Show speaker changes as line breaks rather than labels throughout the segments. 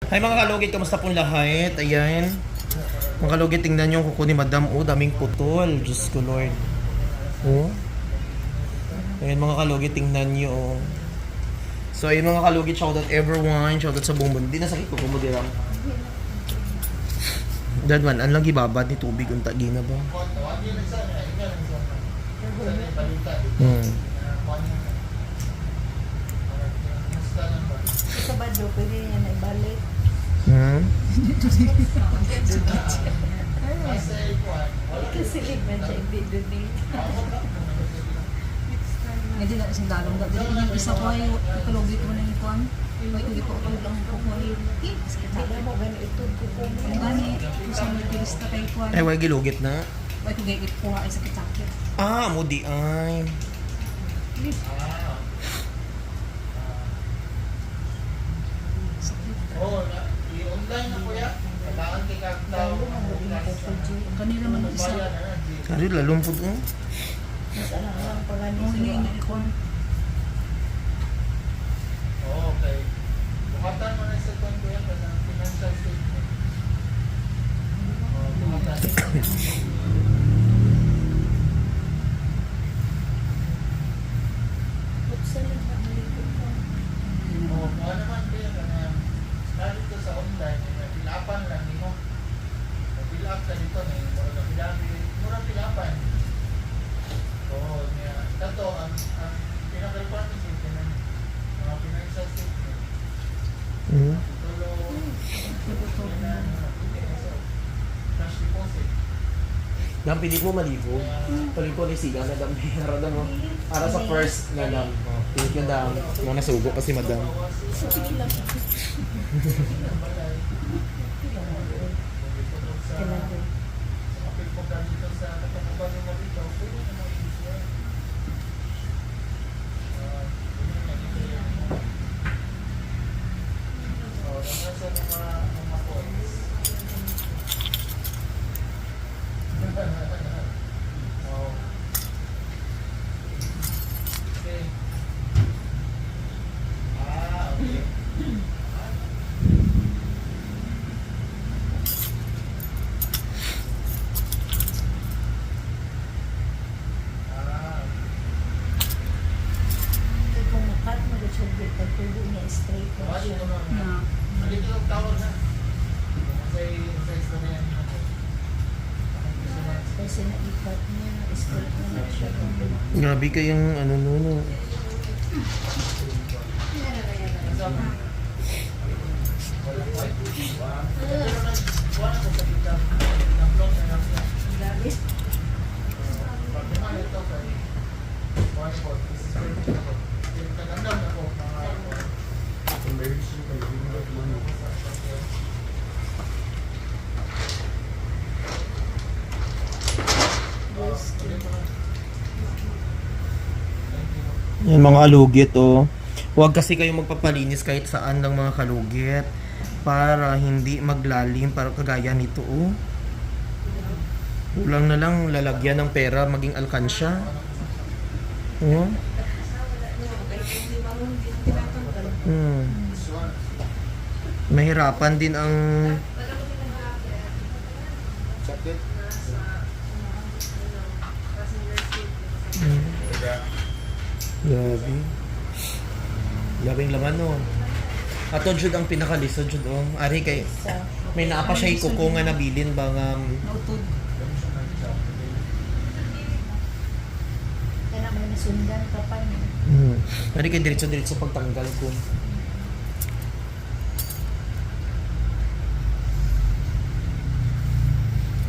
Hi mga kalugit, kamusta pong lahat? Ayan. Mga kalugit, tingnan nyo yung kuko ni Madam. Oh, daming putol. Diyos ko Lord. Oh. Ayan mga kalugit, tingnan nyo. Oh. So ayun mga kalugit, shoutout everyone. Shoutout sa buong mundo. Di nasakit ko mo dirang. Dadwan, ang lagi babad ni tubig unta gina ba?
Sa bado, pwede niya na ibalik. Kasi liban siya, hindi doon eh.
Hindi na isang dalong da. Dili yung isa ko ay ikalugit mo na yung kuwan. May kulit ko lang ko ko ay sakit
Hindi
sa
mo gano'n ito.
ang gani. Isang may pilista kay kuwan.
Ay, wag gilugit na.
May kugigit ko ay sakit-sakit.
Ah, mudi ay.
Sakit.
i-online na kuya. Kailangan kikagtaw.
Kanila man ang isa.
Ano, lalumpod oh.
Alam lang pala ni
Kung ini kuwan.
Okay. Bukatan mo na sa kwan kuya kasi ang financial statement. Bukatan.
Buksan lang na malikot ko.
Oo, kung ano naman kuya kana narito sa online, pilapan lang nimo. Fill up ka dito na mura pilapan. Oo, niya. Dato ang pinaka-requirements ito ng mga financial statement. Tulo, cash deposit.
Dam, pilit mo maligo. Paliko ni Siga na dam. Harada mo. Para sa first na dam. Pilit yung dam. Mga nasugo pa si Madam.
Sige lang. Kailangan.
Kapit mo ka dito sa katapuban mo dito, pwede na mag-use yan. Nasa mga points. Oh. Okay. Okay.
Kung makat mo na siya dito, tubo niya straight na
Bali
siya.
ko na.
Na.
Nalito yung tawag na. Sa istorya niya ako.
Kasi naikat niya, straight na siya.
Grabe kayong ano no.
Walang white. Pero wala ko sa kita. Na-block na lang siya. Pag naman ito kay one pot, this is very difficult. Nagandam na po mga
Yan mga kalugit oh. Huwag kasi kayong magpapalinis kahit saan ng mga kalugit para hindi maglalim para kagaya nito oh. Kulang na lang lalagyan ng pera maging alkansya. Oh. Mahirapan din ang
chocolate.
Grabe. Grabing laman no. Ato jud ang pinakalisod jud oh. Ari kay may naapa siya ikuko nga nabilin ba nga
Nautod.
Kaya may nasundan ka pa niya.
Ari kay diretso pagtanggal ko.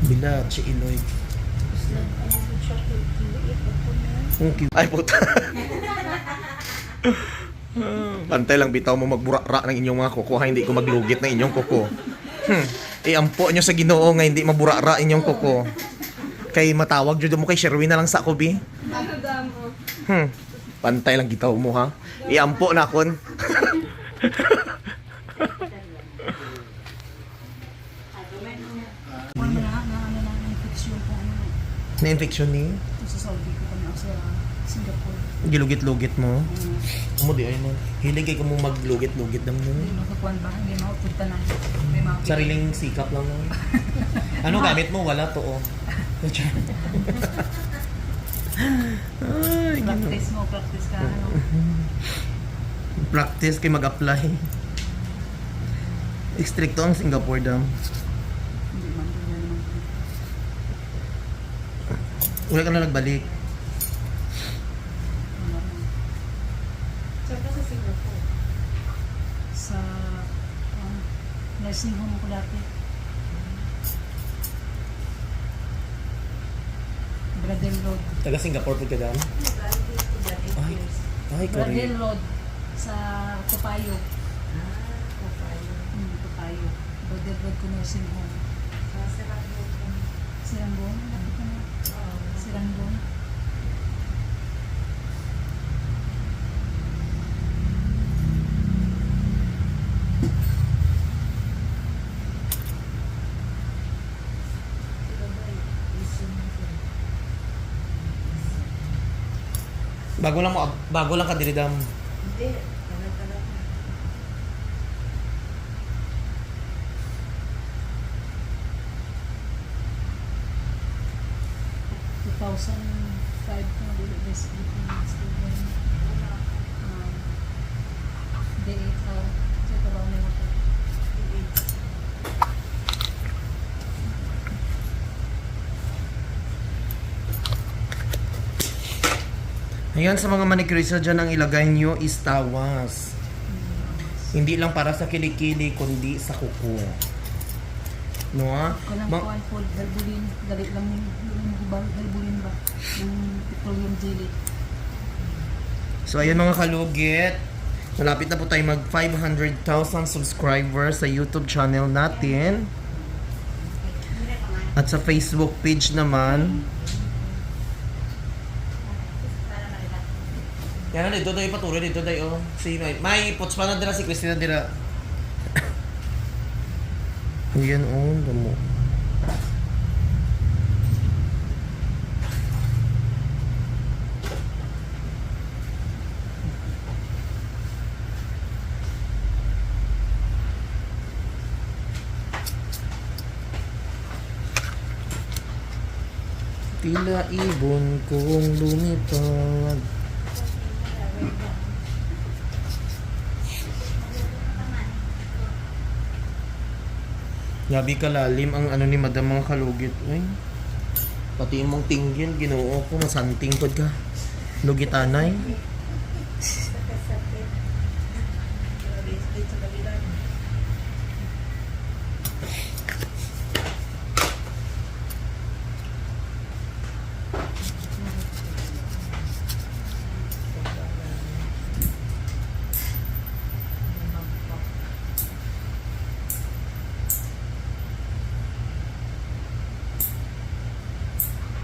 Bila si Iloy.
Ano yung chocolate liit ako na.
Okay. Ay puta. Pantay lang bitaw mo magbura-ra ng inyong mga kuko, ha, hindi ko maglugit ng inyong kuko. Ampo nyo sa Ginoo nga hindi mabura-ra inyong kuko. Kay matawag jud mo kay Sherwin na lang sa kubi. Pantay lang gitaw mo ha. Iampo na kon.
Ano na infection ko ano.
Na infection ni.
Sa Saudi ko kami ako sa Singapore.
Gilugit-lugit mo.
Mm.
Amo di ay mo. Hilig kay mo maglugit-lugit dam
Hindi
mo.
makakuan ba? Hindi makapunta na. May mga
Sariling sikap lang mo. Ano gamit mo? Wala to oh. Ay,
practice mo, practice ka. Ano?
Practice kay mag-apply. Stricto ang Singapore dam.
Hindi man, hindi naman.
Wala ka na nagbalik.
Wala man.
Saan ka sa Singapore?
Sa nursing home ko dati. Bradel Road.
Taga Singapore po ka dam? Ay, ay,
Bradel
Korea.
Road sa Topayo.
Papayo.
Topayo. Bradel Road ko nursing home.
Sa Saranggoon.
Siranggon? Lapit ka na. Siranggon.
Bago lang ka diri dam.
Hindi. Talag-talag na.
Five na dili best Philippines student. Day 8 sa trabaho nila ko.
Ayan, sa mga manicurista dyan, ang ilagay nyo is tawas. Hindi lang para sa kilikili, kundi sa kuko. No?
Kanang kuan po, galbulin. Dali lang yung galbulin ba? Yung petroleum jelly.
So, ayan mga kalugit. Malapit na po tayo mag 500,000 subscribers sa YouTube channel natin. At sa Facebook page naman. Yan na, dito tayo patuloy, dito tayo. Si may puts pa na dira si Christina dira. Ayan, oh, damo. Tila ibon kong lumipad. Grabe kalalim ang ano ni Madam mga kalugit. Ay, pati yung mong tinggil, ginoo ko, masanting pod ka. Lugitanay.
Sakit. Grabe, dito sa kabilang.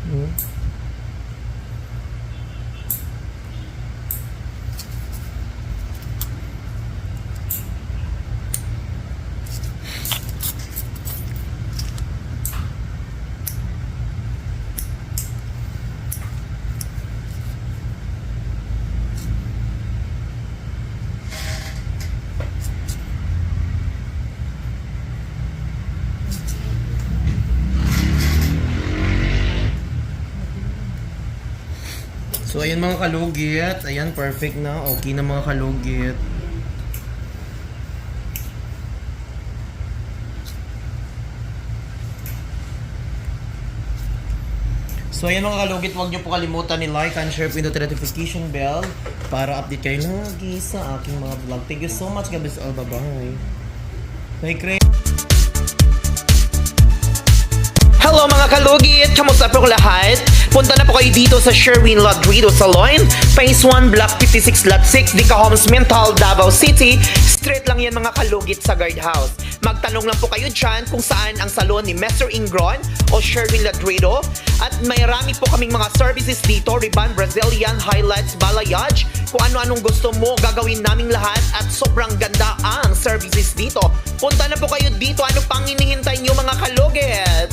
Hmm. So ayan mga kalugit, ayan perfect na, okay na mga kalugit. So ayan mga kalugit, huwag niyo po kalimutan ni like and share, pindot notification bell para update kayo lagi sa aking mga vlog. Thank you so much, God bless all, bye bye. Bye, Craig. Hello mga kalugit! Kamusta po lahat? Punta na po kayo dito sa Sherwin Ladrido Salon, Phase 1, Block 56, Lot 6, Dica Homes, Mental, Davao City. Straight lang yan mga kalugit sa guardhouse. Magtanong lang po kayo dyan kung saan ang salon ni Mr. Ingron o Sherwin Ladrido. At may rami po kaming mga services dito, Riban, Brazilian, highlights, balayage. Kung ano-anong gusto mo, gagawin naming lahat at sobrang ganda ang services dito. Punta na po kayo dito. Ano pang hinihintay nyo mga kalugit?